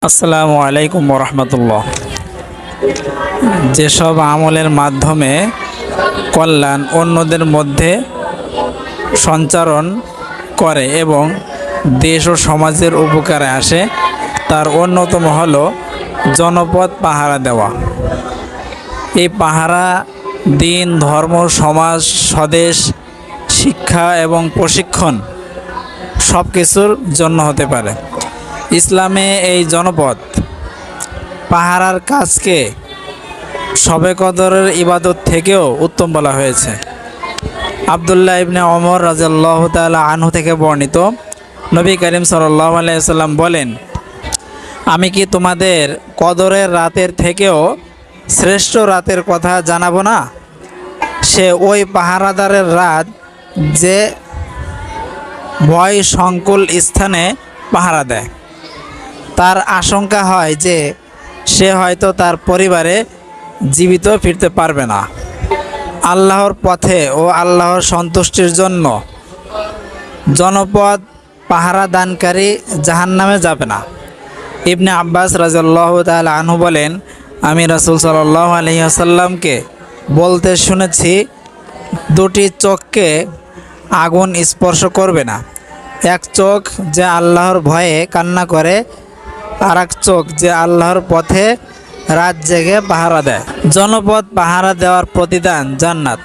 আসসালামু আলাইকুম রহমতুল্লাহ। যেসব আমলের মাধ্যমে কল্যাণ অন্যদের মধ্যে সঞ্চারণ করে এবং দেশ ও সমাজের উপকারে আসে, তার অন্যতম হল জনপদ পাহারা দেওয়া। এই পাহারা দিন, ধর্ম, সমাজ, স্বদেশ, শিক্ষা এবং প্রশিক্ষণ সব কিছুর জন্য হতে পারে। ইসলামে এই জনপদ পাহারার কাজকে শবে কদরের ইবাদত থেকেও উত্তম বলা হয়েছে। আবদুল্লাহ ইবনে ওমর রাদিয়াল্লাহু তাআলা আনহু থেকে বর্ণিত, নবী করিম সাল্লাল্লাহু আলাইহি ওয়াসাল্লাম বলেন, আমি কি তোমাদের কদরের রাতের থেকেও শ্রেষ্ঠ রাতের কথা জানাবো না? সে ওই পাহারাদারের রাত যে ভয় সংকুল স্থানে পাহারা দেয়। তার আশঙ্কা হয় যে সে হয়তো তার পরিবারে জীবিত ফিরতে পারবে না। আল্লাহর পথে ও আল্লাহর সন্তুষ্টির জন্য জনপদ পাহারা দানকারী জাহান্নামে যাবে না। ইবনে আব্বাস রাদিয়াল্লাহু তাআলা আনহু বলেন, আমি রাসূল সাল্লাল্লাহু আলাইহি ওয়াসাল্লামকে বলতে শুনেছি, দুটি চোখকে আগুন স্পর্শ করবে না। এক চোখ যে আল্লাহর ভয়ে কান্না করে, আর এক চোখ যে আল্লাহর পথে রাত জেগে পাহারা দেয়। জনপদ পাহারা দেওয়ার প্রতিদান জান্নাত।